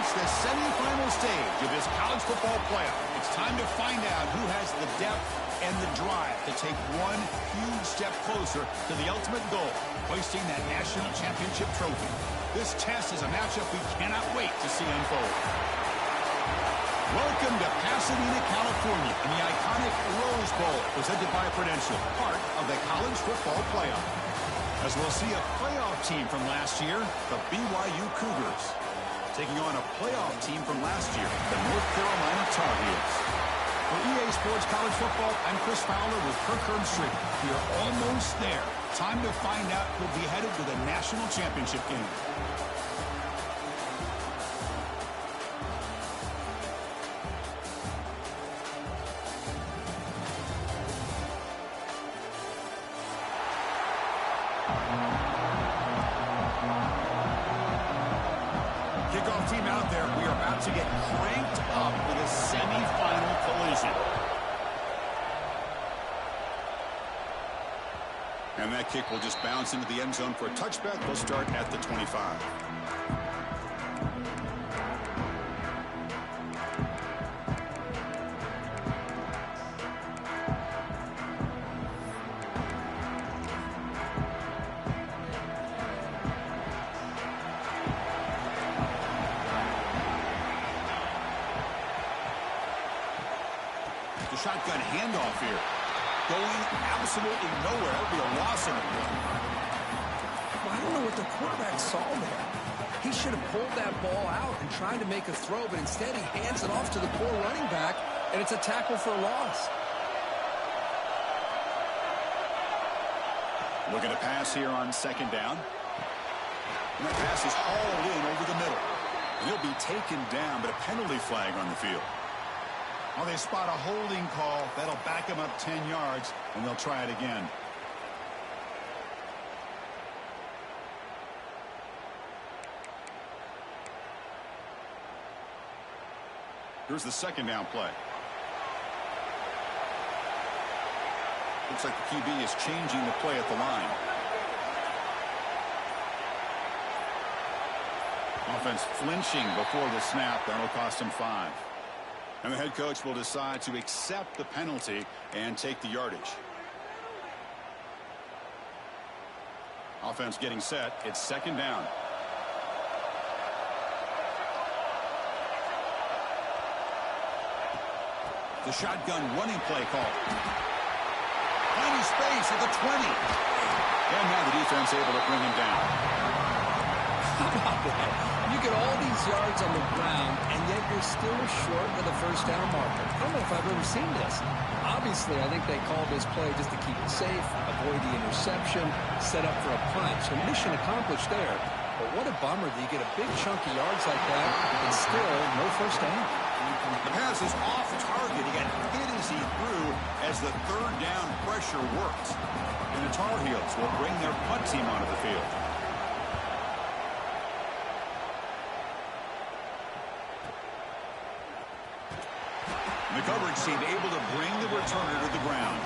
reached the semifinal stage of this college football playoff. It's time to find out who has the depth and the drive to take one huge step closer to the ultimate goal, hoisting that national championship trophy. This test is a matchup we cannot wait to see unfold. Welcome to Pasadena, California, in the iconic Rose Bowl, presented by Prudential, part of the college football playoff. As we'll see a playoff team from last year, the BYU Cougars, taking on a playoff team from last year, the North Carolina Tar Heels. For EA Sports College Football, I'm Chris Fowler with Kirk Herbstreit. We are almost there. Time to find out who'll be headed to the national championship game. Kickoff team out there. We are about to get cranked up with a semifinal collision. And that kick will just bounce into the end zone for a touchback. They'll start at the 25. The shotgun handoff here. Going absolutely nowhere. That would be a loss in the play. Well, I don't know what the quarterback saw there. He should have pulled that ball out and tried to make a throw, but instead he hands it off to the poor running back, and it's a tackle for a loss. Looking to pass here on second down. And that pass is hauled in over the middle. And he'll be taken down, but a penalty flag on the field. Well, they spot a holding call. That'll back him up 10 yards, and they'll try it again. Here's the second down play. Looks like the QB is changing the play at the line. Offense flinching before the snap. That'll cost him 5. And the head coach will decide to accept the penalty and take the yardage. Offense getting set. It's second down. The shotgun running play call. Finding space at the 20. And now the defense able to bring him down. How about that? You get all these yards on the ground, and yet you're still short of the first down marker. I don't know if I've ever seen this. Obviously, I think they called this play just to keep it safe, avoid the interception, set up for a punt. So mission accomplished there. But what a bummer that you get a big chunk of yards like that and still no first down. The pass is off target. He got hit as he threw as the third down pressure worked. And the Tar Heels will bring their punt team onto the field. The coverage team able to bring the returner to the ground.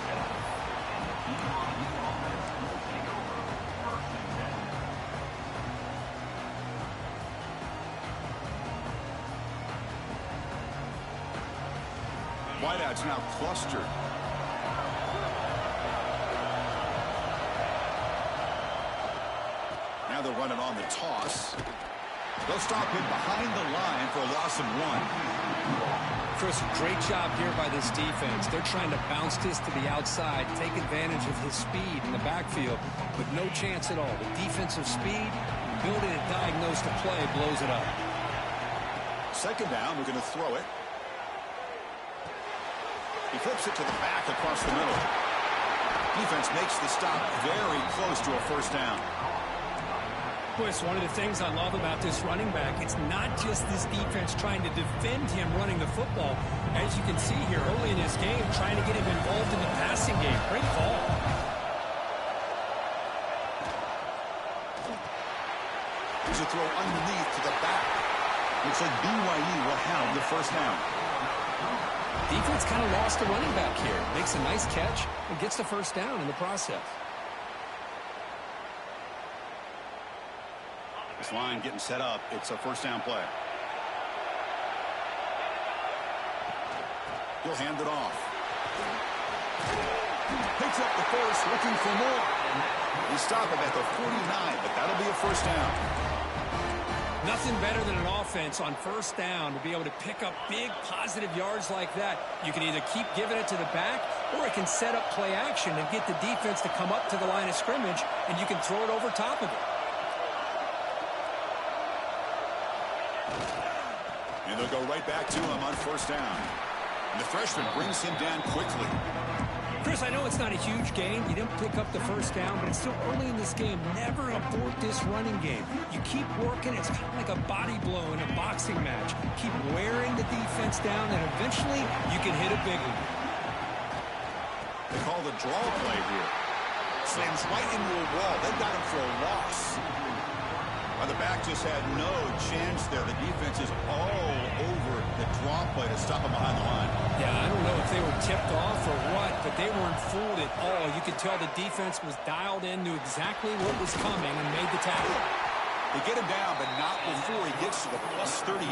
Wideouts now clustered. Now they're running on the toss. They'll stop him behind the line for a loss of 1. Chris, great job here by this defense. They're trying to bounce this to the outside, take advantage of his speed in the backfield, but no chance at all. The defensive speed, ability to diagnose the play, blows it up. Second down, we're going to throw it. He flips it to the back across the middle. Defense makes the stop very close to a first down. Boy, it's one of the things I love about this running back. It's not just this defense trying to defend him running the football. As you can see here early in this game, trying to get him involved in the passing game. Great call. There's a throw underneath to the back. Looks like BYU will have the first down. Defense kind of lost the running back here. Makes a nice catch and gets the first down in the process. This line getting set up. It's a first down play. He'll hand it off. Picks up the force, looking for more. We stop him at the 49, but that'll be a first down. Nothing better than an offense on first down to be able to pick up big positive yards like that. You can either keep giving it to the back, or it can set up play action and get the defense to come up to the line of scrimmage, and you can throw it over top of it. And they'll go right back to him on first down. And the freshman brings him down quickly. Chris, I know it's not a huge gain. You didn't pick up the first down, but it's still early in this game. Never abort this running game. You keep working. It's kind of like a body blow in a boxing match. Keep wearing the defense down, and eventually you can hit a big one. They call the draw play here. Slams right into a wall. They got him for a loss. The back just had no chance there. The defense is all over the draw play to stop him behind the line. Yeah, I don't know if they were tipped off or what, but they weren't fooled at all. You could tell the defense was dialed in, knew exactly what was coming, and made the tackle. They get him down, but not before he gets to the plus 38.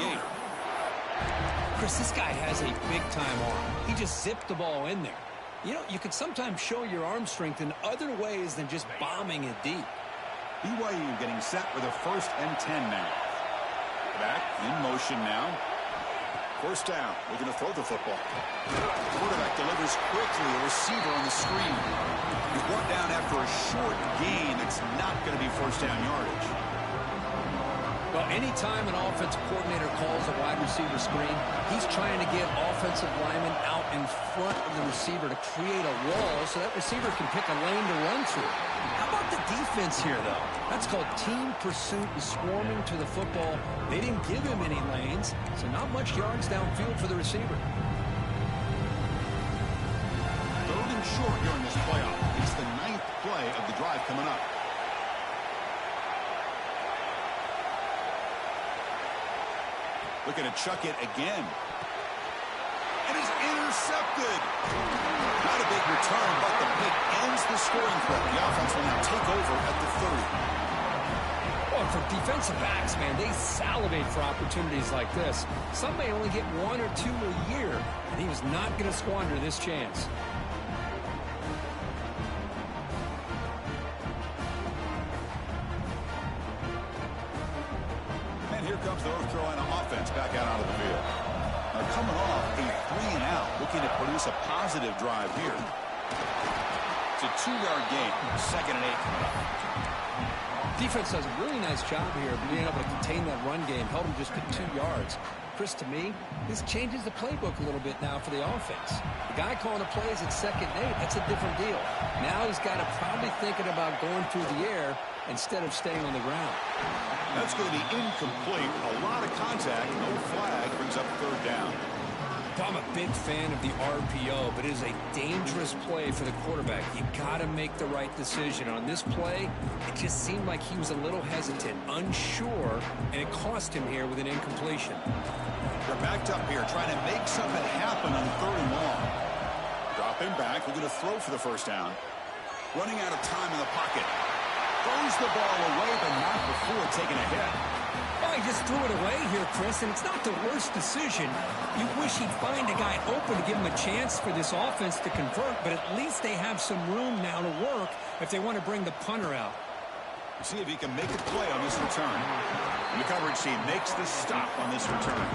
Chris, this guy has a big-time arm. He just zipped the ball in there. You know, you could sometimes show your arm strength in other ways than just bombing it deep. BYU getting set with a 1st and 10 now. Back in motion now. First down. Looking to throw the football. Quarterback delivers quickly. A receiver on the screen. He's brought down after a short gain. It's not going to be first down yardage. Well, anytime an offensive coordinator calls a wide receiver screen, he's trying to get offensive linemen out in front of the receiver to create a wall so that receiver can pick a lane to run through. How about the defense here, though? That's called team pursuit and swarming to the football. They didn't give him any lanes, so not much yards downfield for the receiver. 3rd and short during this playoff. It's the 9th play of the drive coming up. Looking to chuck it again. And it's intercepted. Not a big return, but the pick ends the scoring threat. The offense will now take over at the 30. Well, for defensive backs, man, they salivate for opportunities like this. Some may only get 1 or 2 a year, and he was not going to squander this chance. And here comes the North Carolina offense back out onto the field. Now coming off a 3-and-out, looking to produce a positive drive here. It's a 2-yard gain, 2nd and 8 coming up. Defense does a really nice job here of being able to contain that run game, held him just to 2 yards. Chris, to me, this changes the playbook a little bit now for the offense. The guy calling the plays at 2nd and 8, that's a different deal. Now he's got to probably thinking about going through the air instead of staying on the ground. That's going to be incomplete. A lot of contact, no flag, brings up 3rd down. I'm a big fan of the RPO, but it is a dangerous play for the quarterback. You got to make the right decision. On this play, it just seemed like he was a little hesitant, unsure, and it cost him here with an incompletion. They're backed up here, trying to make something happen on 3rd and long. Drop him back. We're going to throw for the first down. Running out of time in the pocket. Throws the ball away, but not before taking a hit. Well, he just threw it away here, Chris, and it's not the worst decision. You wish he'd find a guy open to give him a chance for this offense to convert, but at least they have some room now to work if they want to bring the punter out. See if he can make a play on this return. And the coverage team makes the stop on this return.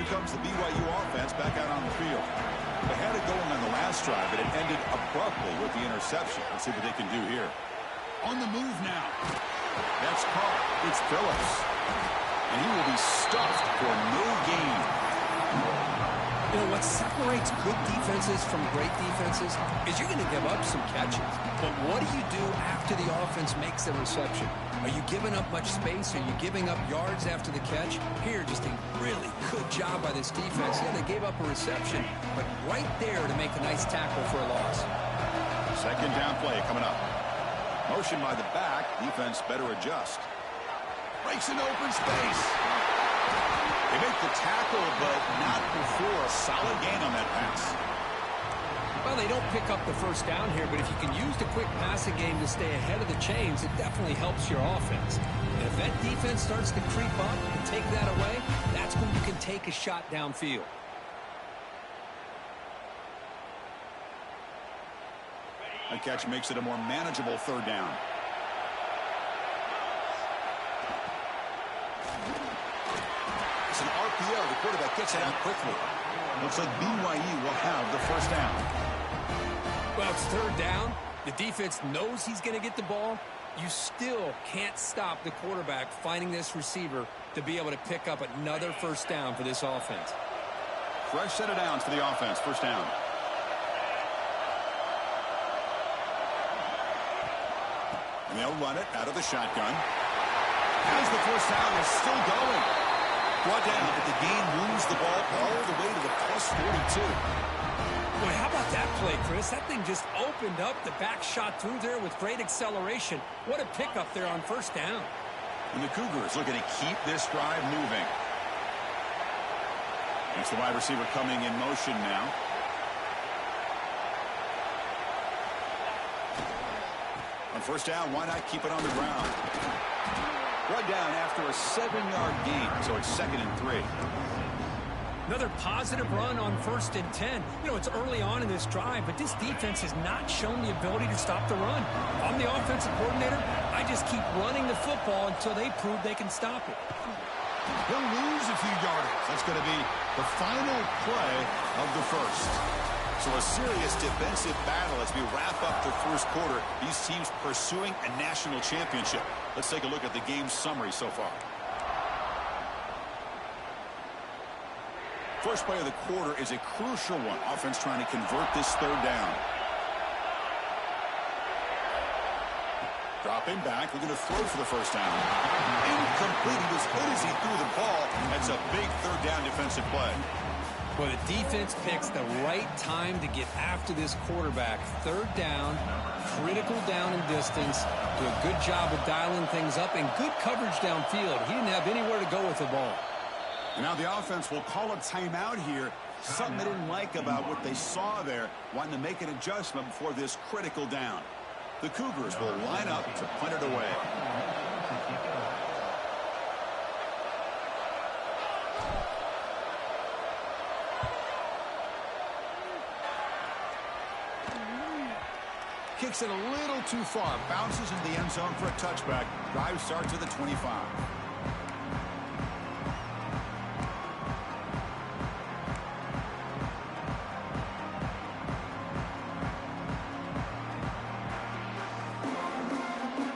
Comes the BYU offense back out on the field. They had it going on the last drive, but it ended abruptly with the interception. Let's see what they can do here. On the move now. That's caught. It's Phillips. And he will be stuffed for no gain. You know, what separates good defenses from great defenses is you're going to give up some catches. But what do you do after the offense makes the reception? Are you giving up much space? Are you giving up yards after the catch? Here, just a really good job by this defense. Yeah, they gave up a reception, but right there to make a nice tackle for a loss. 2nd down play coming up. Motion by the back. Defense better adjust. Breaks in open space. They make the tackle, but not before a solid gain on that pass. Well, they don't pick up the first down here, but if you can use the quick passing game to stay ahead of the chains, it definitely helps your offense. And if that defense starts to creep up and take that away, that's when you can take a shot downfield. That catch makes it a more manageable third down. It's an RPO. The quarterback gets it out quickly. Looks like BYU will have the first down. Well, it's third down. The defense knows he's going to get the ball. You still can't stop the quarterback finding this receiver to be able to pick up another first down for this offense. Fresh set of downs for the offense. First down. And they'll run it out of the shotgun. As the first down is still going. Brought down, but the gain moves the ball all the way to the plus 42. Boy, how about that play, Chris? That thing just opened up. The back shot through there with great acceleration. What a pickup there on first down. And the Cougars looking to keep this drive moving. It's the wide receiver coming in motion now. On first down, why not keep it on the ground? Run down after a 7-yard gain, so it's 2nd and 3. Another positive run on 1st and 10. You know, it's early on in this drive, but this defense has not shown the ability to stop the run. If I'm the offensive coordinator, I just keep running the football until they prove they can stop it. He'll lose a few yardage. That's going to be the final play of the first. So a serious defensive battle as we wrap up the first quarter. These teams pursuing a national championship. Let's take a look at the game summary so far. First play of the quarter is a crucial one. Offense trying to convert this third down. Dropping back, looking to throw for the first down. Incomplete. He was good as he threw the ball. That's a big third down defensive play. Well, the defense picks the right time to get after this quarterback. Third down, critical down and distance. Do a good job of dialing things up and good coverage downfield. He didn't have anywhere to go with the ball. And now the offense will call a timeout here. Something they didn't like about what they saw there. Wanting to make an adjustment before this critical down. The Cougars will line up to punt it away. Kicks it a little too far. Bounces into the end zone for a touchback. Drive starts at the 25.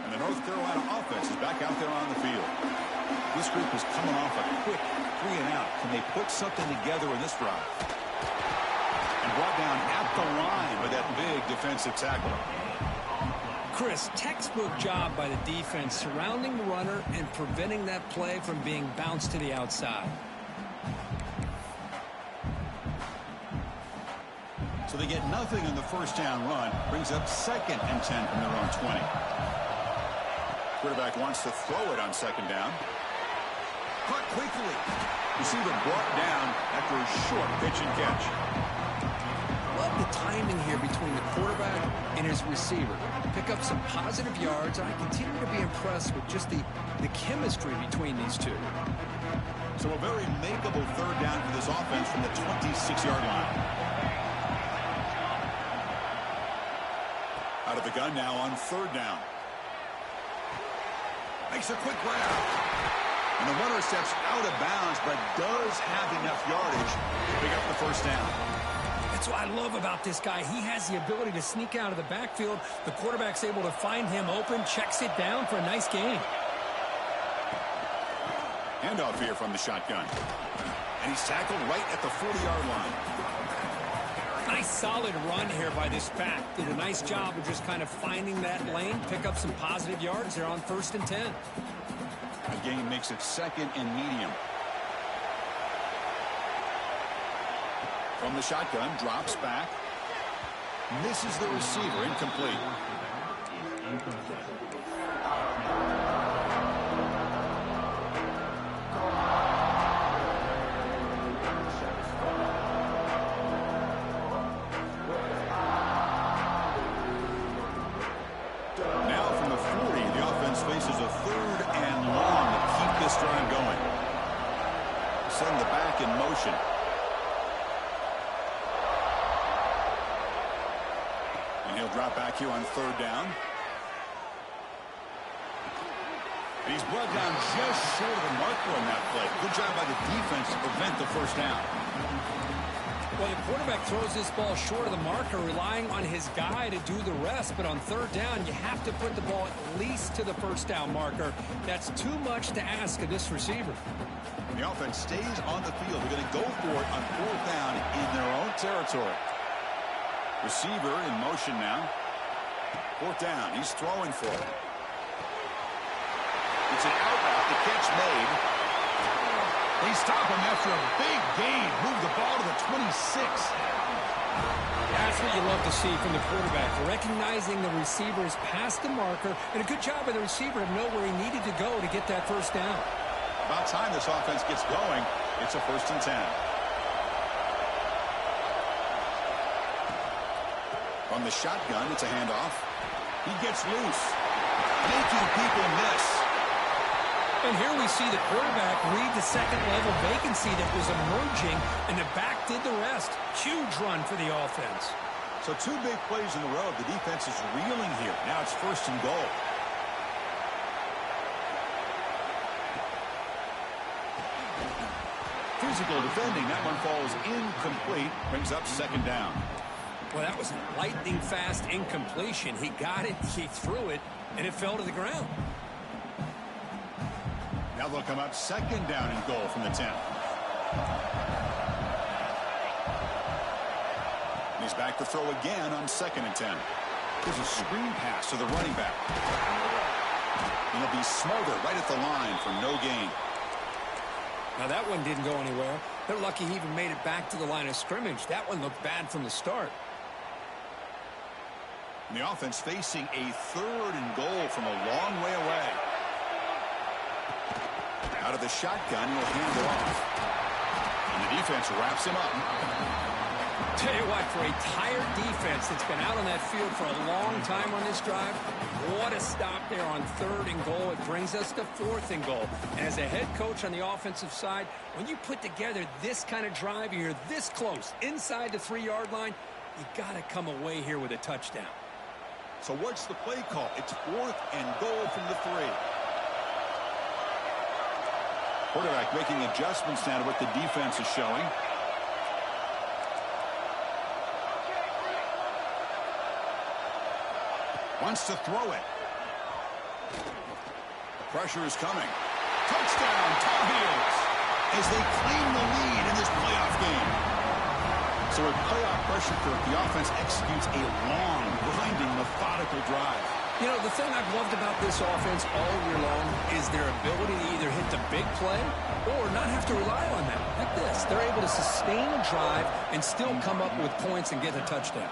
And the North Carolina offense is back out there on the field. This group is coming off a quick 3 and out. Can they put something together in this drive? And brought down at the line with that big defensive tackle. Chris, textbook job by the defense surrounding the runner and preventing that play from being bounced to the outside. So they get nothing on the first down run. Brings up 2nd and 10 from their own 20. Quarterback wants to throw it on 2nd down. Caught quickly. Receiver brought down after a short pitch and catch. Love the timing here between the quarterback and his receiver. Pick up some positive yards, and I continue to be impressed with just the chemistry between these two. So a very makeable third down for this offense from the 26-yard line. Out of the gun now on 3rd down. Makes a quick grab. And the runner steps out of bounds, but does have enough yardage to pick up the first down. That's what I love about this guy. He has the ability to sneak out of the backfield. The quarterback's able to find him open, checks it down for a nice gain. Handoff here from the shotgun. And he's tackled right at the 40-yard line. Nice solid run here by this back. Did a nice job of just kind of finding that lane, pick up some positive yards. They're on 1st and 10. The gain makes it 2nd and medium. From the shotgun, drops back. Misses the receiver, incomplete. send the back in motion. And he'll drop back here on third down. And he's brought down just short of the marker on that play. Good job by the defense to prevent the first down. Well, the quarterback throws this ball short of the marker, relying on his guy to do the rest. But on third down, you have to put the ball at least to the first down marker. That's too much to ask of this receiver. The offense stays on the field. They're going to go for it on fourth down in their own territory. Receiver in motion now. Fourth down. He's throwing for it. It's an out route. The catch made. They stop him after a big gain. Move the ball to the 26. That's what you love to see from the quarterback. Recognizing the receiver is past the marker, and a good job by the receiver to know where he needed to go to get that first down. About time this offense gets going. It's a 1st and 10. From the shotgun, it's a handoff. He gets loose, making people miss. And here we see the quarterback read the second-level vacancy that was emerging, and the back did the rest. Huge run for the offense. So 2 big plays in a row. The defense is reeling here. Now it's 1st and goal. Physical defending. That one falls incomplete. Brings up 2nd down. Well, that was a lightning-fast incompletion. He got it, he threw it, and it fell to the ground. Now they'll come up 2nd down and goal from the 10. And he's back to throw again on 2nd and 10. There's a screen pass to the running back. And he'll be smothered right at the line for no gain. Now that one didn't go anywhere. They're lucky he even made it back to the line of scrimmage. That one looked bad from the start. And the offense facing a 3rd and goal from a long way away. Out of the shotgun, he'll hand it off. And the defense wraps him up. Tell you what, for a tired defense that's been out on that field for a long time on this drive, what a stop there on 3rd and goal. It brings us to 4th and goal. And as a head coach on the offensive side, when you put together this kind of drive, you're this close, inside the 3-yard line, you got to come away here with a touchdown. So what's the play call? It's 4th and goal from the 3. Quarterback making adjustments now to what the defense is showing. Wants to throw it. Pressure is coming. Touchdown, Tar Heels, as they claim the lead in this playoff game. So with playoff pressure, the offense executes a long, grinding, methodical drive. You know, the thing I've loved about this offense all year long is their ability to either hit the big play or not have to rely on that. Like this, they're able to sustain a drive and still come up with points and get a touchdown.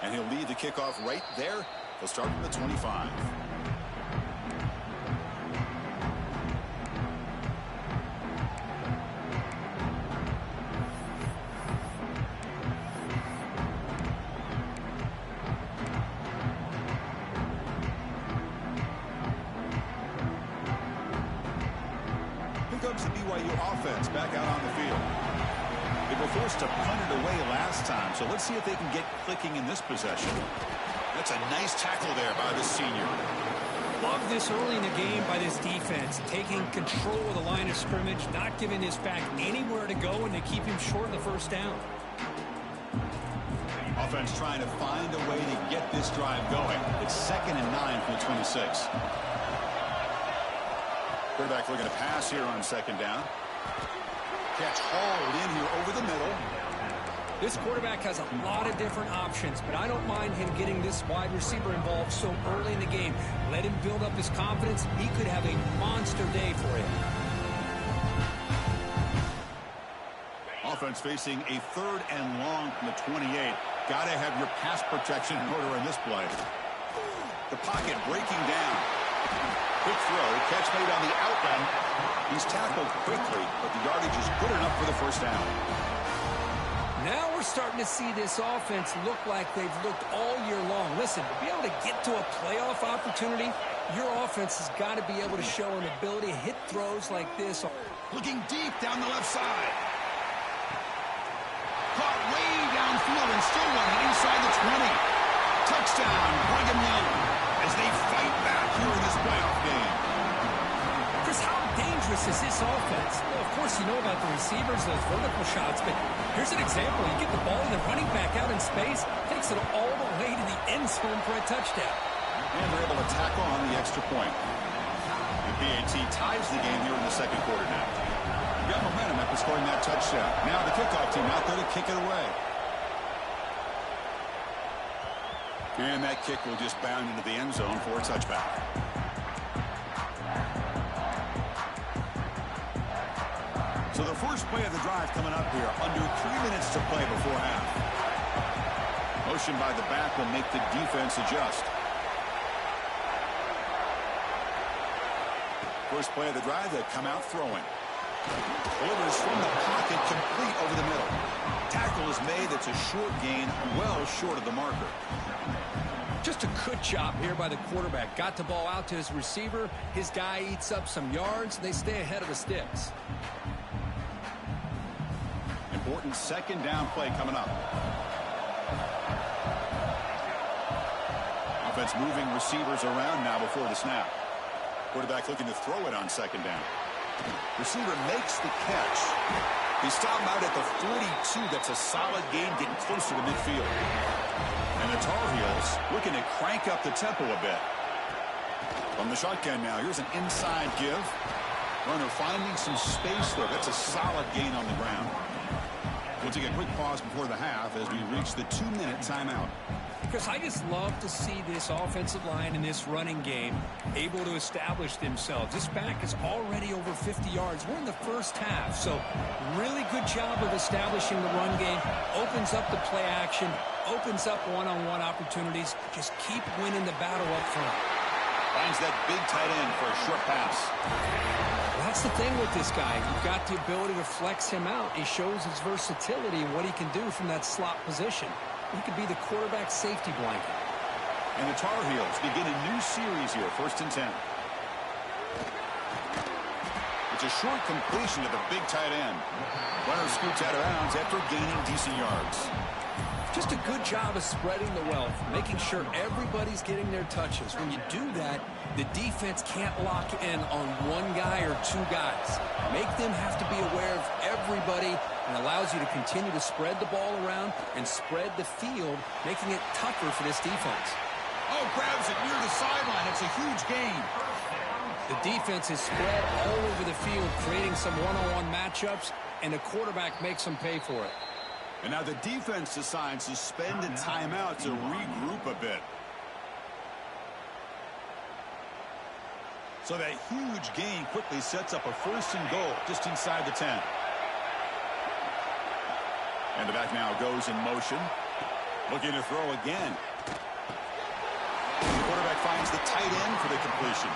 And he'll lead the kickoff right there. He'll start from the 25. Comes the BYU offense back out on the field. They were forced to punt it away last time, so let's see if they can get clicking in this possession. That's a nice tackle there by the senior. Love this early in the game by this defense, taking control of the line of scrimmage, not giving his back anywhere to go, and they keep him short of the first down. Offense trying to find a way to get this drive going. It's 2nd and 9 from the 26. Quarterback looking to pass here on 2nd down. Catch hauled in here over the middle. This quarterback has a lot of different options, but I don't mind him getting this wide receiver involved so early in the game. Let him build up his confidence. He could have a monster day for him. Offense facing a 3rd and long from the 28. Got to have your pass protection in order in this play. The pocket breaking down. Quick throw, catch made on the out run. He's tackled quickly, but the yardage is good enough for the first down. Now we're starting to see this offense look like they've looked all year long. Listen, to be able to get to a playoff opportunity, Your offense has got to be able to show an ability to hit throws like this. Looking deep down the left side. Caught way downfield and still running inside the 20. Touchdown, Brigham Young, as they fight back here in this playoff game. Chris, how dangerous is this offense? Well, of course, you know about the receivers, those vertical shots, but here's an example. You get the ball and the running back out in space, takes it all the way to the end zone for a touchdown. And they're able to tack on the extra point. The BAT ties the game here in the second quarter now. Got momentum after scoring that touchdown. Now the kickoff team out there to kick it away. And that kick will just bound into the end zone for a touchback. So the first play of the drive coming up here. Under 3 minutes to play before half. Motion by the back will make the defense adjust. First play of the drive, they come out throwing. Delivers from the pocket, complete over the middle. Tackle is made. It's a short gain, well short of the marker. Just a good job here by the quarterback. Got the ball out to his receiver. His guy eats up some yards. They stay ahead of the sticks. Important second down play coming up. Offense moving receivers around now before the snap. Quarterback looking to throw it on second down. Receiver makes the catch. He stopped out at the 42. That's a solid gain, getting closer to midfield. And the Tar Heels looking to crank up the tempo a bit. From the shotgun now, here's an inside give. Runner finding some space there. That's a solid gain on the ground. We'll take a quick pause before the half as we reach the 2-minute timeout. Chris, I just love to see this offensive line and this running game able to establish themselves. This back is already over 50 yards. We're in the first half, so really good job of establishing the run game. Opens up the play action, opens up one-on-one opportunities. Just keep winning the battle up front. Finds that big tight end for a short pass. Well, that's the thing with this guy. You've got the ability to flex him out. He shows his versatility and what he can do from that slot position. He could be the quarterback safety blanket. And the Tar Heels begin a new series here, 1st and 10. It's a short completion to the big tight end. Runner scoots out of bounds after gaining decent yards. Just a good job of spreading the wealth, making sure everybody's getting their touches. When you do that, the defense can't lock in on one guy or two guys. Make them have to be aware of everybody, and allows you to continue to spread the ball around and spread the field, making it tougher for this defense. Oh, grabs it near the sideline. It's a huge gain. The defense is spread all over the field, creating some one-on-one matchups, and the quarterback makes them pay for it. And now the defense decides to spend a timeout to regroup a bit. So that huge gain quickly sets up a 1st and goal just inside the 10. And the back now goes in motion. Looking to throw again. The quarterback finds the tight end for the completion.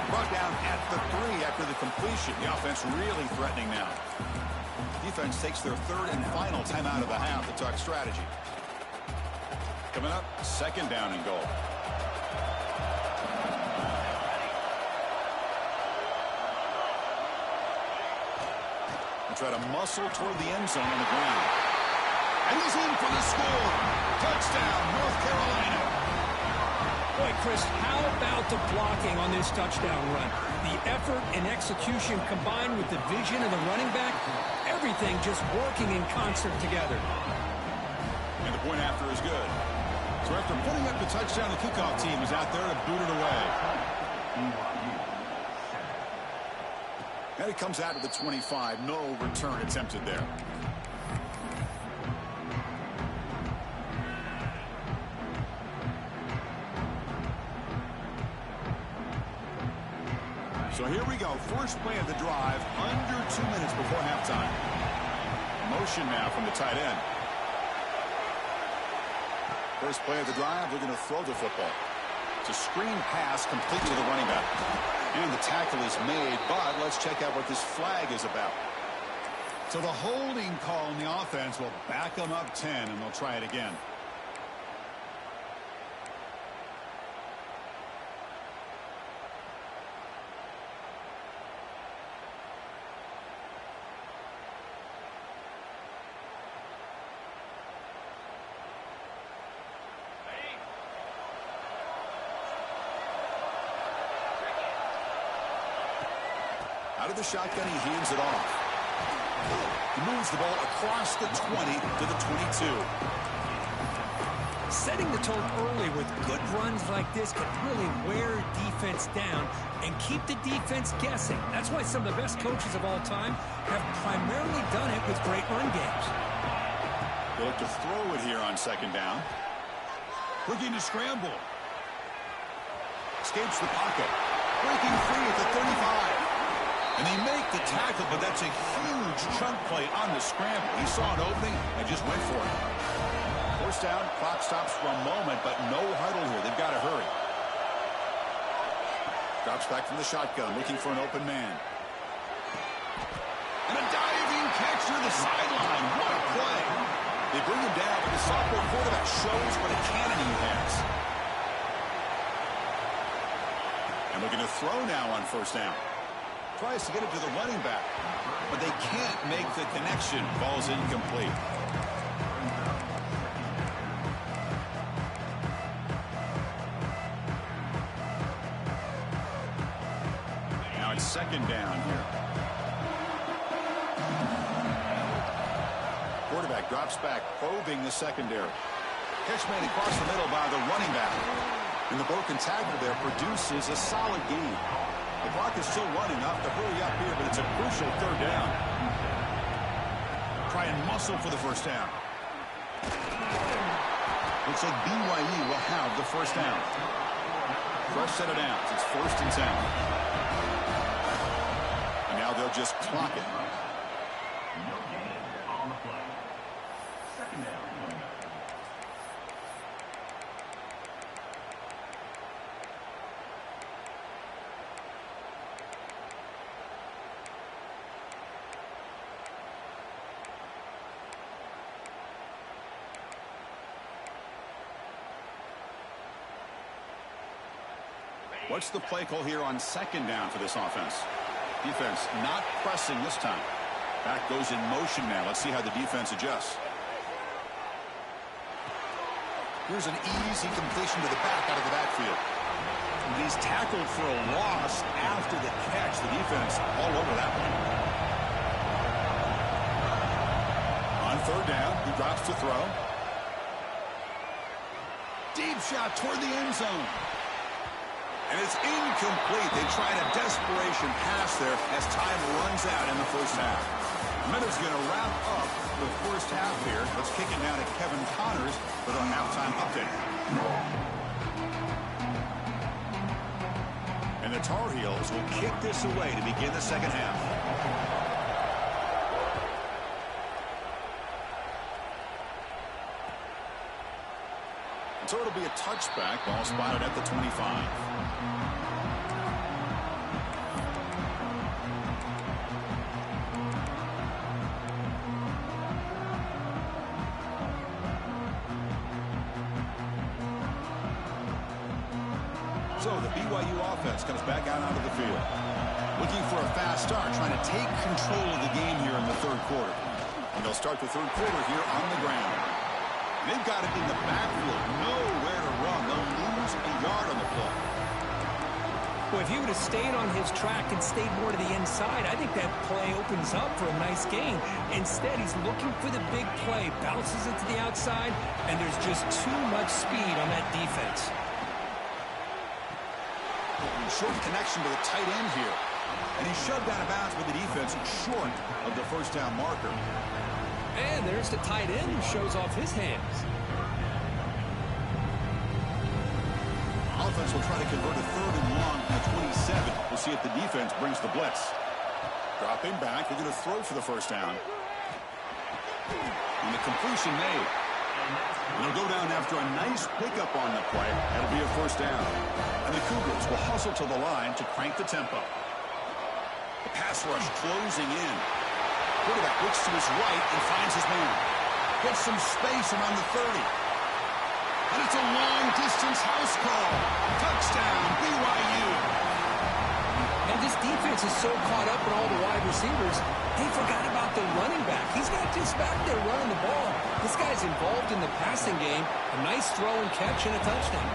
Brought down at the 3 after the completion. The offense really threatening now. Defense takes their 3rd and final timeout of the half to talk strategy. Coming up, 2nd down and goal. And try to muscle toward the end zone on the ground. And he's in for the score. Touchdown, North Carolina. Boy, Chris, how about the blocking on this touchdown run? The effort and execution combined with the vision of the running back, everything just working in concert together. And the point after is good. So after putting up the touchdown, the kickoff team is out there to boot it away. And it comes out to the 25. No return attempted there. So here we go. First play of the drive, under 2 minutes before halftime. Motion now from the tight end. First play of the drive, looking to throw the football. It's a screen pass complete to the running back. And the tackle is made, but let's check out what this flag is about. So the holding call on the offense will back them up 10, and they'll try it again. Out of the shotgun, he hands it off. He moves the ball across the 20 to the 22. Setting the tone early with good runs like this can really wear defense down and keep the defense guessing. That's why some of the best coaches of all time have primarily done it with great run games. They look to throw it here on second down. Looking to scramble. Escapes the pocket. Breaking free at the 35. And they make the tackle, but that's a huge chunk play on the scramble. He saw an opening and just went for it. First down, clock stops for a moment, but no huddle here. They've got to hurry. Drops back from the shotgun, looking for an open man. And a diving catch to the sideline. What a play. They bring him down, but the sophomore quarterback shows what a cannon he has. And looking to throw now on first down. Tries to get it to the running back, but they can't make the connection. Ball's incomplete. Now it's second down here. Quarterback drops back, probing the secondary. Catch made across the middle by the running back. And the broken tackle there produces a solid gain. The clock is still running, up to hurry up here, but it's a crucial third down. Try and muscle for the first down. Looks like BYU will have the first down. Fresh set of downs. It's 1st and 10. And now they'll just clock it. No gain on the play. Second down. What's the play call here on second down for this offense? Defense not pressing this time. Back goes in motion now. Let's see how the defense adjusts. Here's an easy completion to the back out of the backfield. And he's tackled for a loss after the catch. The defense all over that one. On third down, he drops to throw. Deep shot toward the end zone. And it's incomplete. They tried a desperation pass there as time runs out in the first half. Minutes going to wrap up the first half here. Let's kick it down to Kevin Connors with our halftime update. And the Tar Heels will kick this away to begin the second half. So it'll be a touchback. Ball spotted at the 25. So the BYU offense comes back out onto the field. Looking for a fast start, trying to take control of the game here in the third quarter. And they'll start the third quarter here on the ground. They've got it in the backfield, nowhere to run. They'll lose a yard on the play. Well, if he would have stayed on his track and stayed more to the inside, I think that play opens up for a nice gain. Instead, he's looking for the big play, bounces it to the outside, and there's just too much speed on that defense. Short connection to the tight end here. And he's shoved out of bounds with the defense short of the first down marker. And there's the tight end who shows off his hands. Offense will try to convert a third and long at 27. We'll see if the defense brings the blitz. Dropping back. They're going to throw for the first down. And the completion made. And they'll go down after a nice pickup on the play. That'll be a first down. And the Cougars will hustle to the line to crank the tempo. The pass rush closing in. Quarterback looks to his right and finds his man. Gets some space around the 30. And it's a long-distance house call. Touchdown, BYU. And this defense is so caught up in all the wide receivers, they forgot about the running back. He's not just back there running the ball. This guy's involved in the passing game. A nice throw and catch and a touchdown.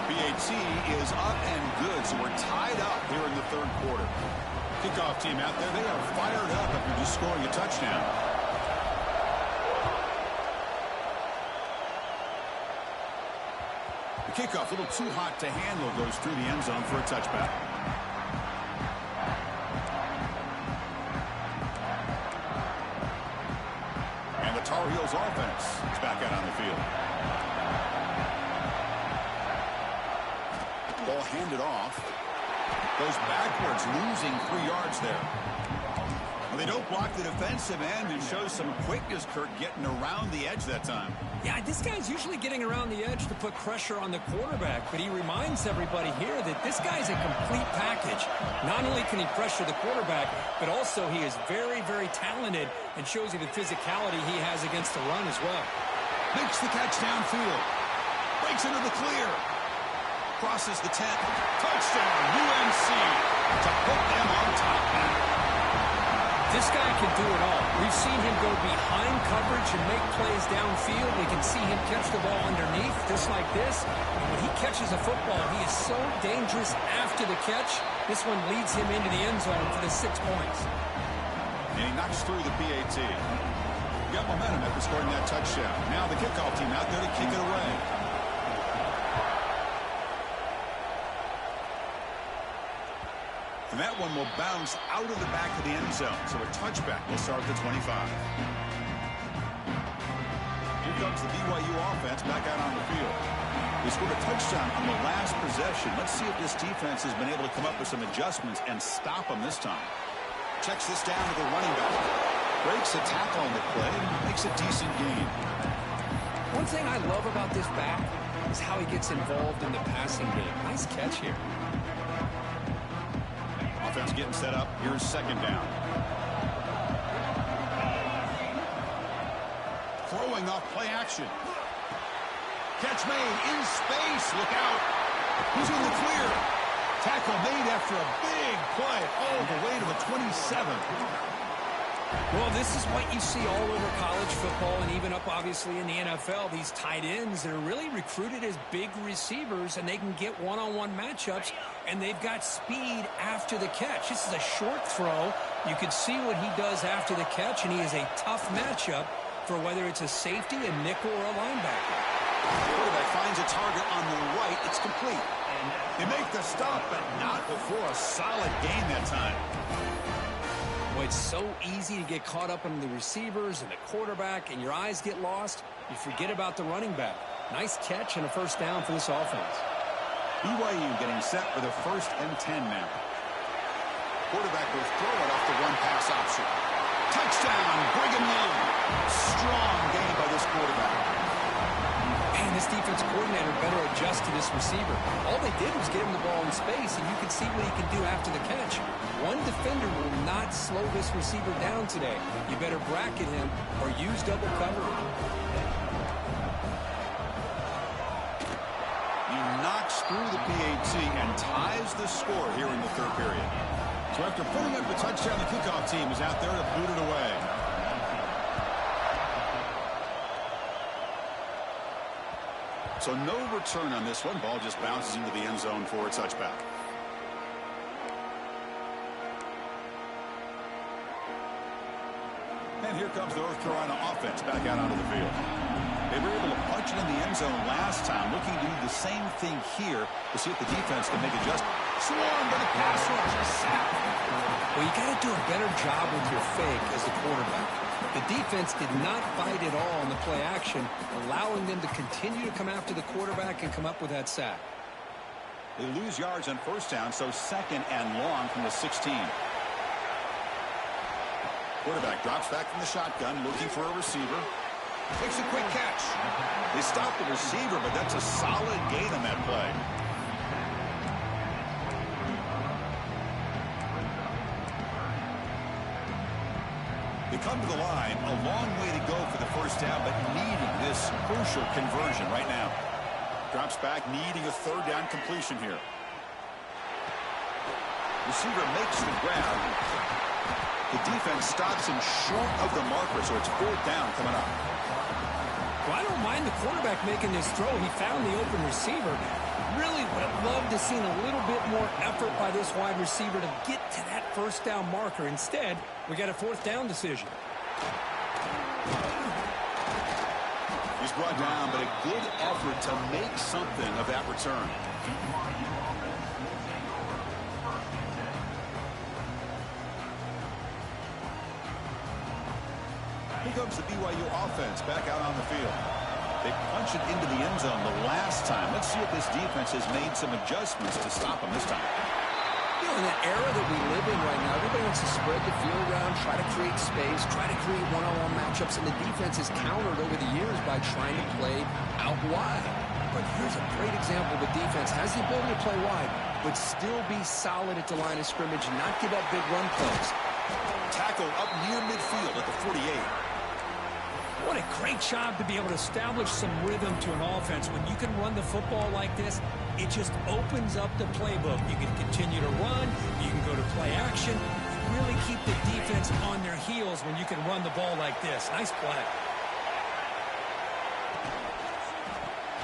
The BAT is up and good, so we're tied up here in the third quarter. kickoff team out there, they are fired up after just scoring a touchdown. The kickoff, a little too hot to handle, goes through the end zone for a touchback. And the Tar Heels offense is back out on the field. Ball handed off. Goes backwards, losing 3 yards there. Well, they don't block the defensive end and shows some quickness, Kurt, getting around the edge that time. Yeah, this guy's usually getting around the edge to put pressure on the quarterback, but he reminds everybody here that this guy's a complete package. Not only can he pressure the quarterback, but also he is very, very talented and shows you the physicality he has against the run as well. Makes the catch downfield. Breaks into the clear. Crosses the 10. Touchdown, UNC, to put them on top now. This guy can do it all. We've seen him go behind coverage and make plays downfield. We can see him catch the ball underneath, just like this. And when he catches a football, he is so dangerous after the catch. This one leads him into the end zone for the 6 points. And he knocks through the PAT. Got momentum after scoring that touchdown. Now the kickoff team out there to kick it away. And that one will bounce out of the back of the end zone. So a touchback will start at the 25. Here comes the BYU offense back out on the field. They scored a touchdown on the last possession. Let's see if this defense has been able to come up with some adjustments and stop them this time. Checks this down to the running back. Breaks a tackle on the play. Makes a decent gain. One thing I love about this back is how he gets involved in the passing game. Nice catch here. Offense getting set up. Here's second down. Throwing off play action. Catch made in space. Look out. Who's in the clear? Tackle made after a big play all the way to the 27. Well, this is what you see all over college football and even up, obviously, in the NFL. These tight ends that are really recruited as big receivers, and they can get one-on-one matchups, and they've got speed after the catch. This is a short throw. You can see what he does after the catch, and he is a tough matchup for whether it's a safety, a nickel, or a linebacker. The quarterback finds a target on the right. It's complete. They make the stop, but not before a solid gain that time. Well, it's so easy to get caught up in the receivers and the quarterback, and your eyes get lost. You forget about the running back. Nice catch and a first down for this offense. BYU getting set for the 1st and 10 now. Quarterback will throw it off the run-pass option. Touchdown, Brigham Young. Strong gain by this quarterback. Man, this defense coordinator better adjust to this receiver. All they did was get him the ball in space, and you can see what he can do after the catch. One defender will not slow this receiver down today. You better bracket him or use double coverage. He knocks through the PAT and ties the score here in the 3rd period. So after putting up the touchdown, the kickoff team is out there to boot it away. So no return on this one. Ball just bounces into the end zone for a touchback. And here comes the North Carolina offense back out onto the field. They were able to punch it in the end zone last time, looking to do the same thing here to see if the defense can make adjustments. Swarmed by the pass rush, a sack. Well, you got to do a better job with your fake as the quarterback. The defense did not fight at all in the play action, allowing them to continue to come after the quarterback and come up with that sack. They lose yards on first down, so 2nd and long from the 16. Quarterback drops back from the shotgun, looking for a receiver. Takes a quick catch. They stop the receiver, but that's a solid gain on that play. They come to the line, a long way to go for the first down, but needing this crucial conversion right now. Drops back, needing a 3rd down completion here. Receiver makes the grab. The defense stops him short of the marker, so it's 4th down coming up. Well, I don't mind the quarterback making this throw. He found the open receiver. Really would have loved to seen a little bit more effort by this wide receiver to get to that first down marker. Instead, we got a fourth down decision. He's brought down, but a good effort to make something of that return. Here comes the BYU offense back out on the field. They punched it into the end zone the last time. Let's see if this defense has made some adjustments to stop them this time. You know, in that era that we live in right now, everybody wants to spread the field around, try to create space, try to create one-on-one matchups, and the defense is countered over the years by trying to play out wide. But here's a great example of a defense has the ability to play wide, but still be solid at the line of scrimmage and not give up big run plays. Tackle up near midfield at the 48. What a great job to be able to establish some rhythm to an offense. When you can run the football like this, it just opens up the playbook. You can continue to run. You can go to play action. You really keep the defense on their heels when you can run the ball like this. Nice play.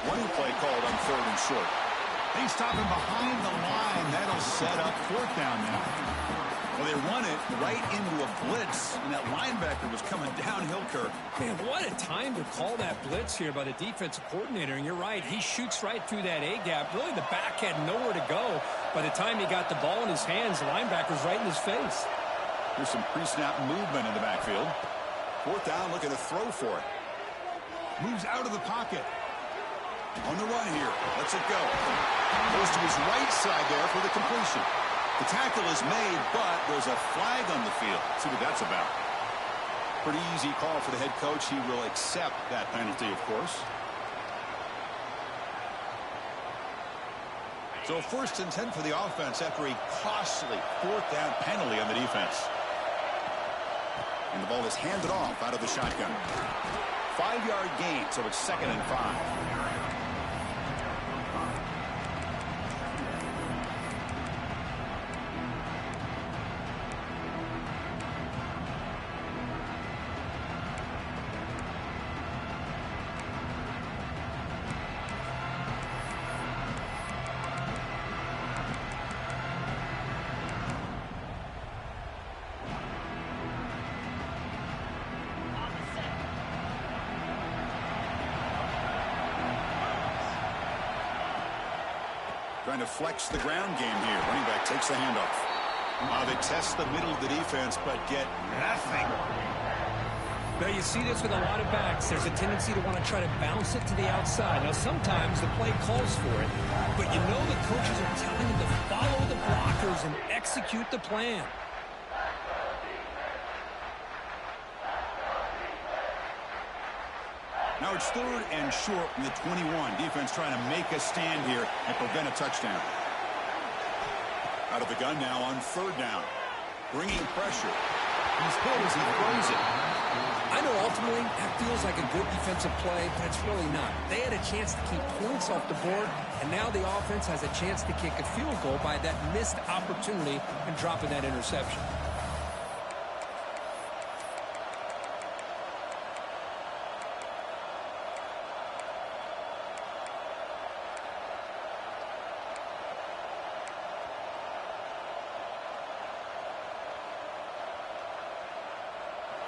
Running play called on 3rd and short. They stop him behind the line. That'll set up 4th down now. Well, they run it right into a blitz, and that linebacker was coming downhill, Kirk. Man, what a time to call that blitz here by the defensive coordinator. And you're right, he shoots right through that A-gap. Really, the back had nowhere to go. By the time he got the ball in his hands, the linebacker's right in his face. There's some pre-snap movement in the backfield. 4th down, looking to throw for it. Moves out of the pocket. On the run here. Lets it go. Goes to his right side there for the completion. The tackle is made, but there's a flag on the field. See what that's about. Pretty easy call for the head coach. He will accept that penalty, of course. So 1st and 10 for the offense after a costly 4th down penalty on the defense. And the ball is handed off out of the shotgun. 5-yard gain, so it's 2nd and 5. Trying to flex the ground game here. Running back takes the handoff. They test the middle of the defense, but get nothing. Now, you see this with a lot of backs. There's a tendency to want to try to bounce it to the outside. Now, sometimes the play calls for it, but you know the coaches are telling them to follow the blockers and execute the plan. Now it's 3rd and short from the 21. Defense trying to make a stand here and prevent a touchdown. Out of the gun now on 3rd down. Bringing pressure. He's hit as he throws it. I know ultimately that feels like a good defensive play, but it's really not. They had a chance to keep points off the board, and now the offense has a chance to kick a field goal by that missed opportunity and dropping that interception.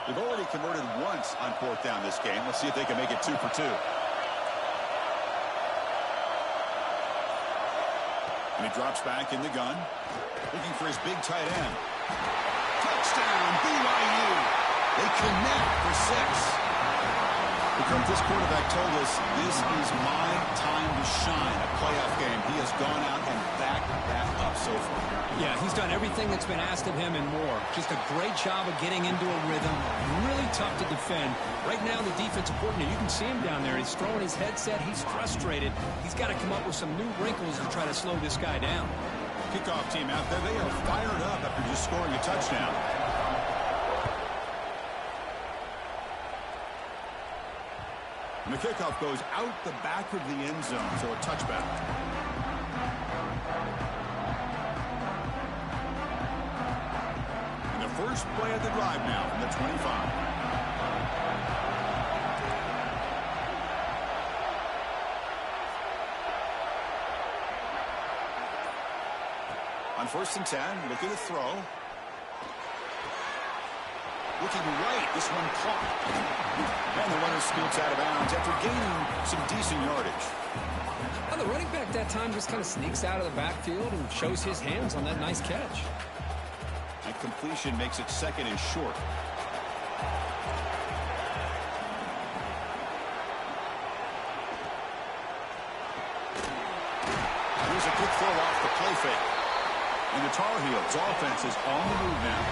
They've already converted once on 4th down this game. Let's see if they can make it 2 for 2. And he drops back in the gun, looking for his big tight end. Touchdown, BYU. They connect for 6. Because this quarterback told us this is my time to shine, a playoff game. He has gone out and backed that up so far. Yeah, he's done everything that's been asked of him and more. Just a great job of getting into a rhythm. Really tough to defend. Right now, the defensive coordinator, you can see him down there. He's throwing his headset. He's frustrated. He's got to come up with some new wrinkles to try to slow this guy down. Kickoff team out there. They are fired up after just scoring a touchdown. And the kickoff goes out the back of the end zone, so a touchback. And the first play of the drive now from the 25. first and 10, looking to throw. Looking right, this one caught. And the runner scoots out of bounds after gaining some decent yardage. Now the running back that time just kind of sneaks out of the backfield and shows his hands on that nice catch. That completion makes it second and short. Here's a quick throw off the play fake. And the Tar Heels offense is on the move now.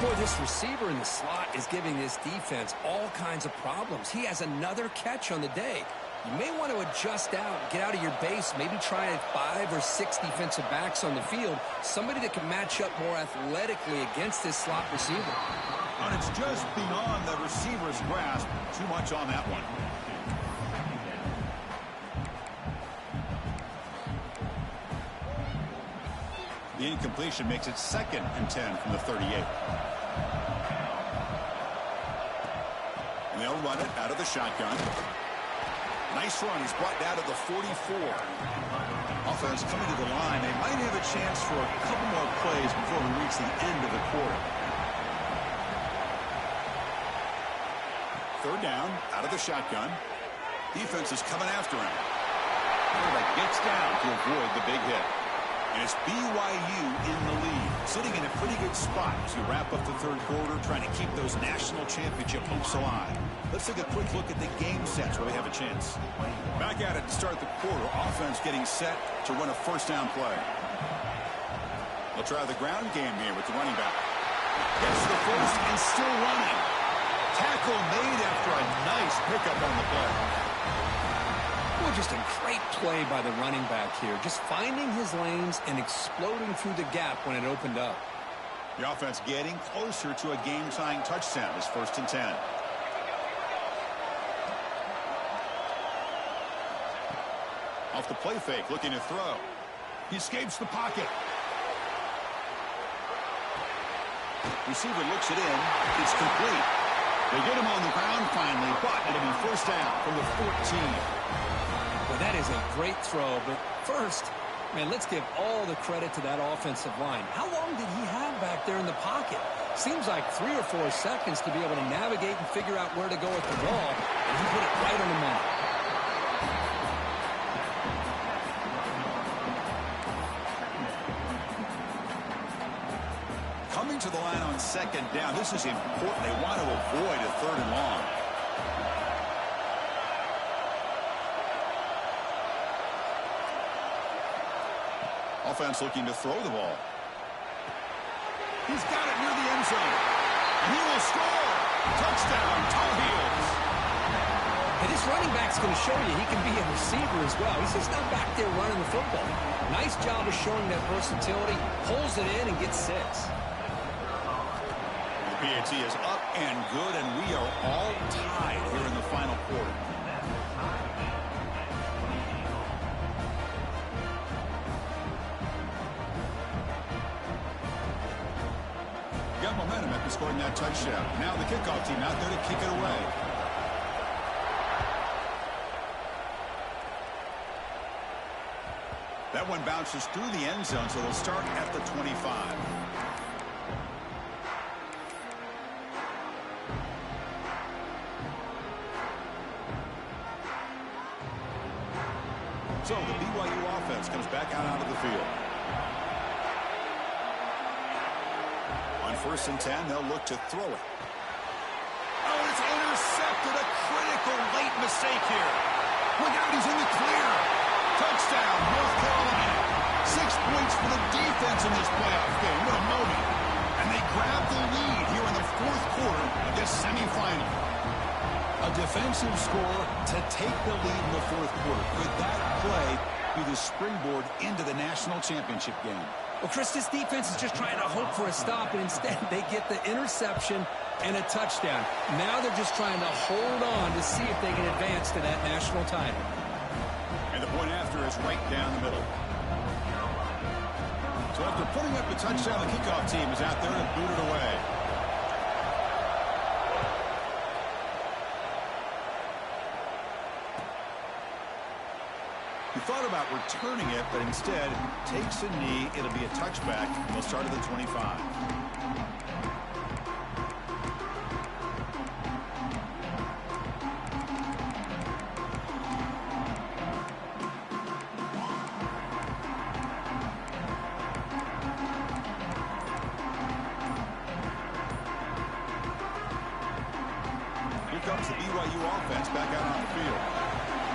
Boy, this receiver in the slot is giving this defense all kinds of problems. He has another catch on the day. You may want to adjust out, get out of your base, maybe try 5 or 6 defensive backs on the field, somebody that can match up more athletically against this slot receiver. And it's just beyond the receiver's grasp. Too much on that one. The incompletion makes it second and 10 from the 38. And they'll run it out of the shotgun. Nice run. He's brought down to the 44. Offense coming to the line. They might have a chance for a couple more plays before we reach the end of the quarter. Third down, out of the shotgun. Defense is coming after him. Quarterback gets down to avoid the big hit. And it's BYU in the lead, sitting in a pretty good spot as we wrap up the third quarter, trying to keep those national championship hopes alive. Let's take a quick look at the game sets where we have a chance. Back at it to start the quarter. Offense getting set to run a first down play. They'll try the ground game here with the running back. Gets to the first and still running. Tackle made after a nice pickup on the play. Well, just a great play by the running back here. Just finding his lanes and exploding through the gap when it opened up. The offense getting closer to a game-tying touchdown. It's first and 10. Off the play fake, looking to throw. He escapes the pocket. Receiver looks it in. It's complete. They get him on the ground finally, but it'll be first down from the 14. Well, that is a great throw, but first, man, let's give all the credit to that offensive line. How long did he have back there in the pocket? Seems like 3 or 4 seconds to be able to navigate and figure out where to go with the ball, and he put it right on the money. Coming to the line on second down. This is important. They want to avoid a third and long. Offense looking to throw the ball. He's got it near the end zone. And he will score. Touchdown, Tar Heels. And this running back's going to show you he can be a receiver as well. He's just not back there running the football. Nice job of showing that versatility. Pulls it in and gets 6. The PAT is up and good, and we are all tied here in the final quarter. Got momentum after scoring that touchdown. Now the kickoff team out there to kick it away. That one bounces through the end zone, so they'll start at the 25. So the BYU offense comes back out onto the field. On first and 10, they'll look to throw it. Oh, it's intercepted. A critical late mistake here. Look out, he's in the clear. Touchdown, North Carolina. 6 points for the defense in this playoff game. What a moment. And they grab the lead here in the fourth quarter of this semifinal. A defensive score to take the lead in the fourth quarter. Could that play be the springboard into the national championship game? Well, Chris, this defense is just trying to hope for a stop, and instead they get the interception and a touchdown. Now they're just trying to hold on to see if they can advance to that national title. And the point after is right down the middle. So after putting up the touchdown, the kickoff team is out there and booted away. thought about returning it, but instead takes a knee. It'll be a touchback, and they'll start at the 25. Here comes the BYU offense back out on the field.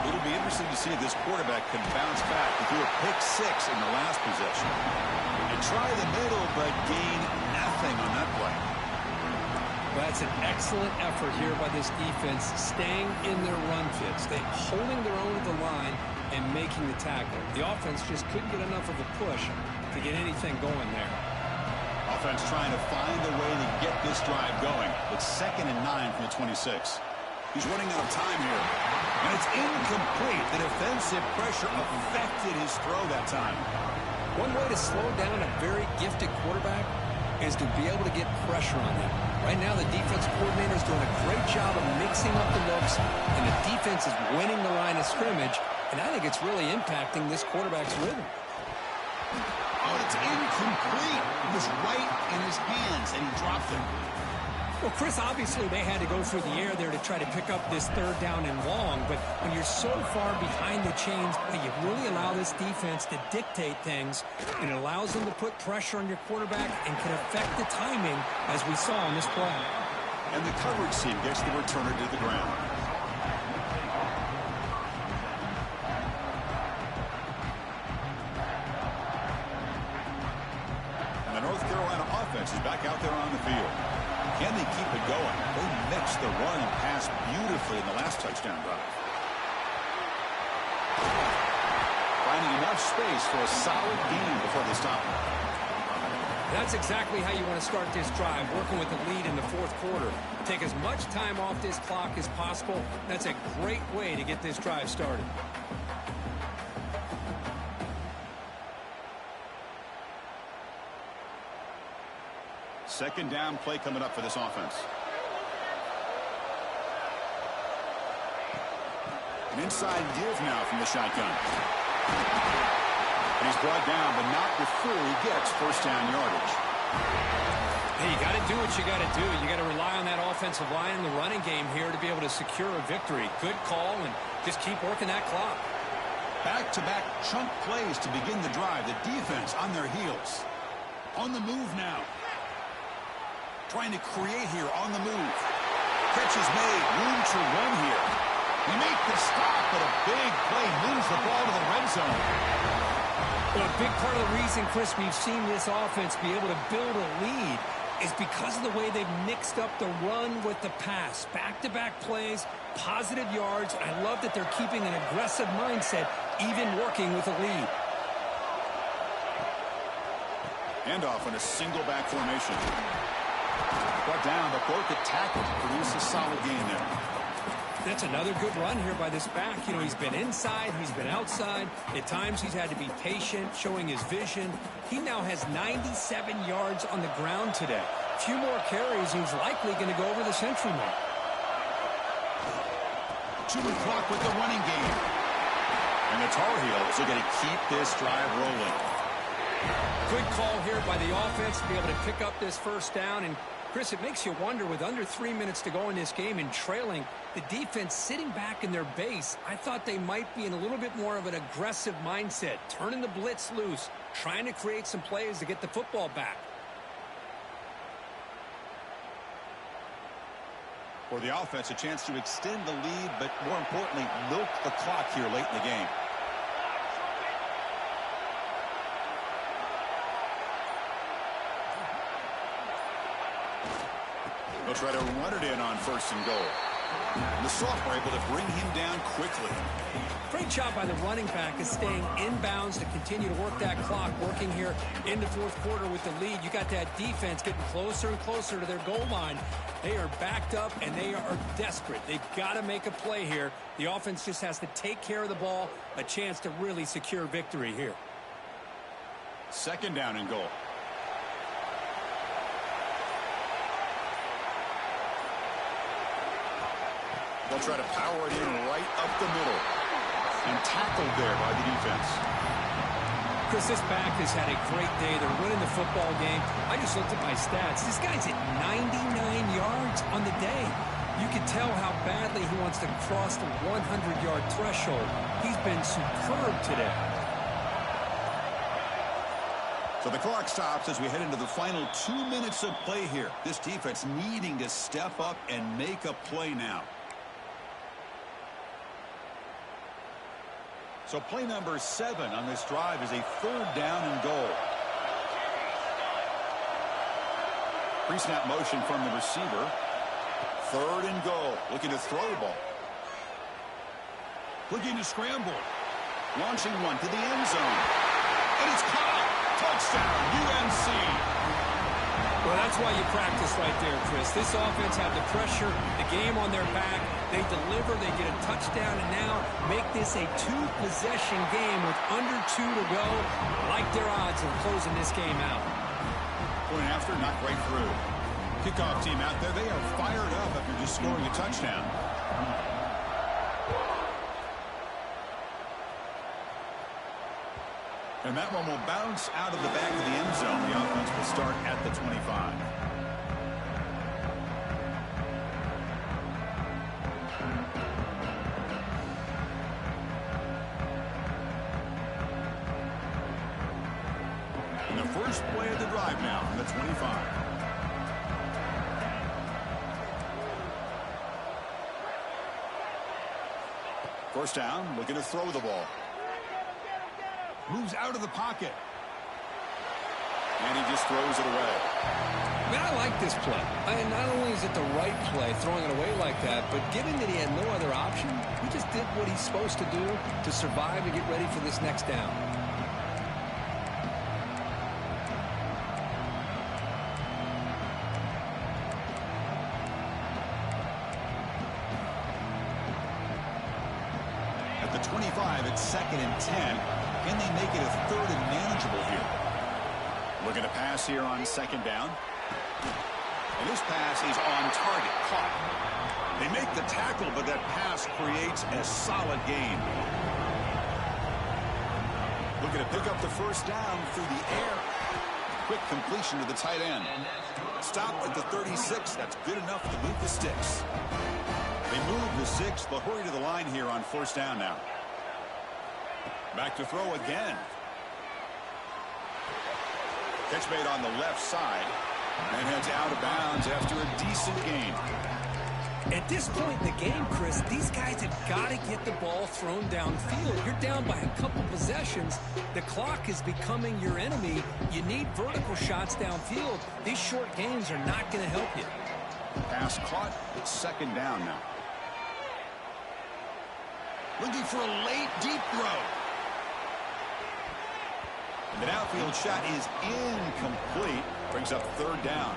It'll be interesting to see if this quarterback can bounce back. He threw a pick-6 in the last possession. And try the middle, but gain nothing on that play. Well, that's an excellent effort here by this defense, staying in their run fits. They holding their own at the line and making the tackle. The offense just couldn't get enough of a push to get anything going there. Offense trying to find a way to get this drive going. It's 2nd and 9 from the 26. He's running out of time here. And it's incomplete. The defensive pressure affected his throw that time. One way to slow down a very gifted quarterback is to be able to get pressure on him. Right now, the defense coordinator is doing a great job of mixing up the looks, and the defense is winning the line of scrimmage, and I think it's really impacting this quarterback's rhythm. Oh, it's incomplete. It was right in his hands, and he dropped it. Well, Chris, obviously they had to go through the air there to try to pick up this 3rd down and long, but when you're so far behind the chains, you really allow this defense to dictate things, and it allows them to put pressure on your quarterback and can affect the timing, as we saw in this play. And the coverage team gets the returner to the ground. And the North Carolina offense is back out there on the field. Can they keep it going? They mixed the run and pass beautifully in the last touchdown drive. Finding enough space for a solid gain before they stop him. That's exactly how you want to start this drive, working with the lead in the 4th quarter. Take as much time off this clock as possible. That's a great way to get this drive started. Second down play coming up for this offense. An inside give now from the shotgun. And he's brought down, but not before he gets first down yardage. Hey, you got to do what you got to do. You got to rely on that offensive line in the running game here to be able to secure a victory. Good call, and just keep working that clock. Back-to-back chunk plays to begin the drive. The defense on their heels. On the move now. Trying to create here on the move. Catch is made. Room to run here. They make the stop, but a big play moves the ball to the red zone. Well, a big part of the reason, Chris, we've seen this offense be able to build a lead is because of the way they've mixed up the run with the pass. Back-to-back plays, positive yards. I love that they're keeping an aggressive mindset, even working with a lead. Handoff in a single back formation. Brought down, but broke the tackle to produce a solid gain there. That's another good run here by this back. You know, he's been inside, he's been outside. At times, he's had to be patient, showing his vision. He now has 97 yards on the ground today. A few more carries, he's likely going to go over the century mark. Chewing clock with the running game. And the Tar Heels are going to keep this drive rolling. Good call here by the offense to be able to pick up this first down. And, Chris, it makes you wonder, with under 3 minutes to go in this game and trailing, the defense sitting back in their base, I thought they might be in a little bit more of an aggressive mindset, turning the blitz loose, trying to create some plays to get the football back. For the offense, a chance to extend the lead, but more importantly, milk the clock here late in the game. They'll try to run it in on first and goal. And the sophomore able to bring him down quickly. Great job by the running back is staying inbounds to continue to work that clock, working here in the 4th quarter with the lead. You got that defense getting closer and closer to their goal line. They are backed up, and they are desperate. They've got to make a play here. The offense just has to take care of the ball, a chance to really secure victory here. Second down and goal. They'll try to power it in right up the middle. And tackled there by the defense. Chris, this back has had a great day. They're winning the football game. I just looked at my stats. This guy's at 99 yards on the day. You can tell how badly he wants to cross the 100-yard threshold. He's been superb today. So the clock stops as we head into the final 2 minutes of play here. This defense needing to step up and make a play now. So play number 7 on this drive is a 3rd down and goal. Pre-snap motion from the receiver. 3rd and goal. Looking to throw the ball. Looking to scramble. Launching one to the end zone. And it's caught. Touchdown, UNC. Well, that's why you practice right there, Chris. This offense had the pressure, the game on their back. They deliver, they get a touchdown, and now make this a 2-possession game with under 2 to go. Like their odds of closing this game out. Point after, not right through. Kickoff team out there, they are fired up after just scoring a touchdown. And that one will bounce out of the back of the end zone. The offense will start at the 25. And the first play of the drive now from the 25. First down, looking to throw the ball. Moves out of the pocket. And he just throws it away. Man, I like this play. Not only is it the right play, throwing it away like that, but given that he had no other option, he just did what he's supposed to do to survive and get ready for this next down. At the 25, it's 2nd and 10. Can they make it a 3rd and manageable here? Looking to pass here on 2nd down. And this pass is on target. Caught. They make the tackle, but that pass creates a solid gain. Looking to pick up the first down through the air. Quick completion to the tight end. Stop at the 36. That's good enough to move the sticks. They move the 6. They'll hurry to the line here on 1st down now. Back to throw again. Catch made on the left side. And heads out of bounds after a decent gain. At this point in the game, Chris, these guys have got to get the ball thrown downfield. You're down by a couple possessions. The clock is becoming your enemy. You need vertical shots downfield. These short gains are not going to help you. Pass caught. It's 2nd down now. Looking for a late deep throw. The outfield shot is incomplete. Brings up 3rd down.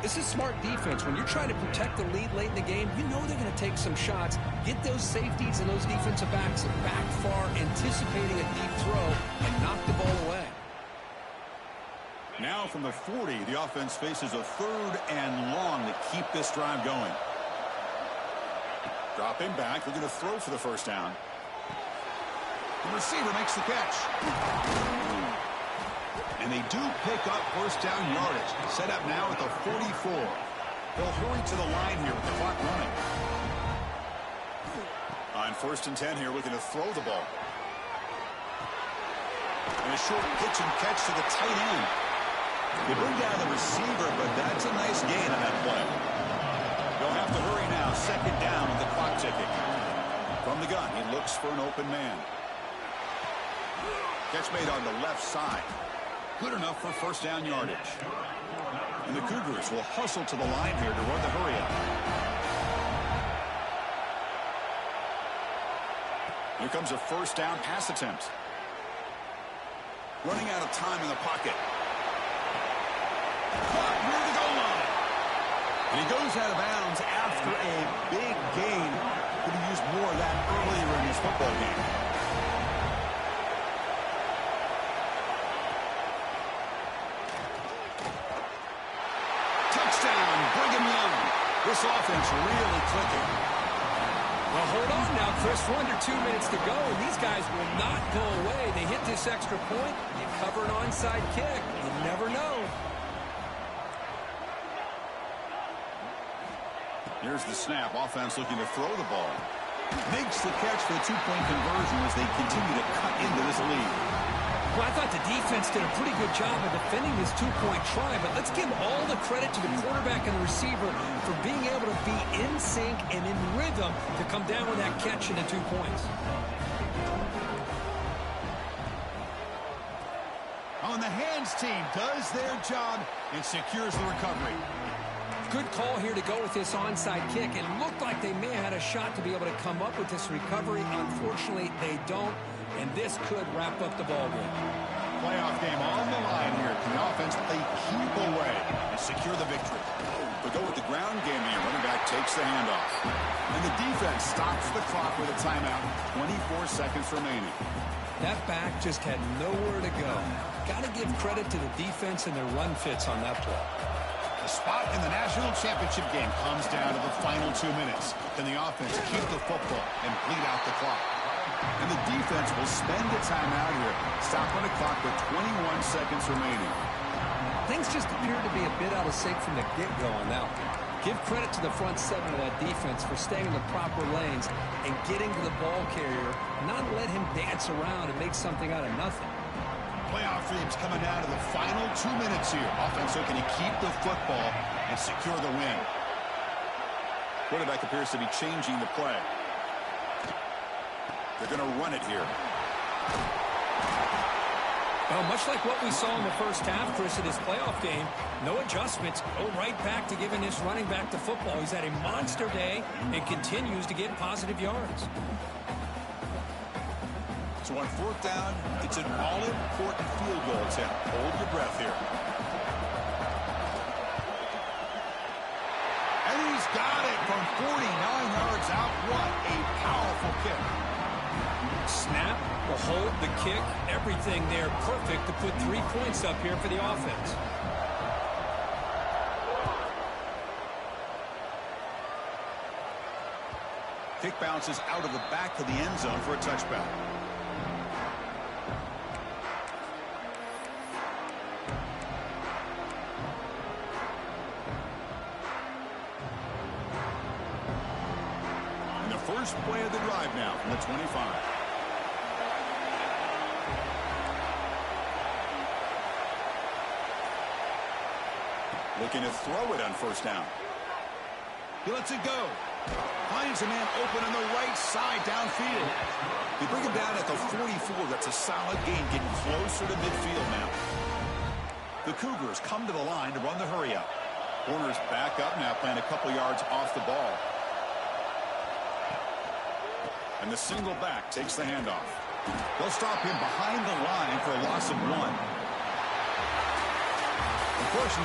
This is smart defense. When you're trying to protect the lead late in the game, you know they're going to take some shots. Get those safeties and those defensive backs back far, anticipating a deep throw, and knock the ball away. Now from the 40, the offense faces a 3rd and long to keep this drive going. Dropping back, looking to throw for the first down. The receiver makes the catch. And they do pick up 1st down yardage. Set up now at the 44. They'll hurry to the line here with the clock running. On 1st and 10 here, looking to throw the ball. And a short pitch and catch to the tight end. They bring down the receiver, but that's a nice gain on that play. They'll have to hurry now. 2nd down with the clock ticking. From the gun, he looks for an open man. Catch made on the left side. Good enough for 1st down yardage. And the Cougars will hustle to the line here to run the hurry up. Here comes a 1st down pass attempt. Running out of time in the pocket. Caught near the goal line. And he goes out of bounds after a big gain. Could have used more of that earlier in this football game. This offense really clicking. Well, hold on now, Chris. We're under 2 minutes to go, and these guys will not go away. They hit this extra point. You cover an onside kick. You never know. Here's the snap. Offense looking to throw the ball. Makes the catch for the two-point conversion as they continue to cut into this lead. Well, I thought the defense did a pretty good job of defending this two-point try, but let's give all the credit to the quarterback and the receiver for being able to be in sync and in rhythm to come down with that catch and the 2 points. On the hands team does their job and secures the recovery. Good call here to go with this onside kick. It looked like they may have had a shot to be able to come up with this recovery. Unfortunately, they don't, and this could wrap up the ball game. Playoff game on the line here. Can the offense play keep away and secure the victory? But go with the ground game here. Running back takes the handoff. And the defense stops the clock with a timeout. 24 seconds remaining. That back just had nowhere to go. Got to give credit to the defense and their run fits on that play. The spot in the national championship game comes down to the final 2 minutes. Can the offense keep the football and bleed out the clock? And the defense will spend the timeout here. Stop on the clock with 21 seconds remaining. Things just appear to be a bit out of sync from the get-go on that one. Give credit to the front seven of that defense for staying in the proper lanes and getting to the ball carrier, not let him dance around and make something out of nothing. Playoff dreams coming down to the final 2 minutes here. Offense looking to keep the football and secure the win. Quarterback appears to be changing the play. They're going to run it here. Well, much like what we saw in the first half, Chris, of this playoff game, no adjustments. Go right back to giving this running back the football. He's had a monster day and continues to get positive yards. So on fourth down, it's an all-important field goal attempt. Hold your breath here. And he's got it from 49 yards out. What a powerful kick. Snap, the hold, the kick, everything there perfect to put 3 points up here for the offense. Kick bounces out of the back of the end zone for a touchback. And the first play of the drive now from the 25. Looking to throw it on first down. He lets it go. Finds a man open on the right side downfield. They bring him down at the 44. That's a solid gain, getting closer to midfield now. The Cougars come to the line to run the hurry up. Corners back up now, playing a couple yards off the ball. And the single back takes the handoff. They'll stop him behind the line for a loss of 1. Unfortunately,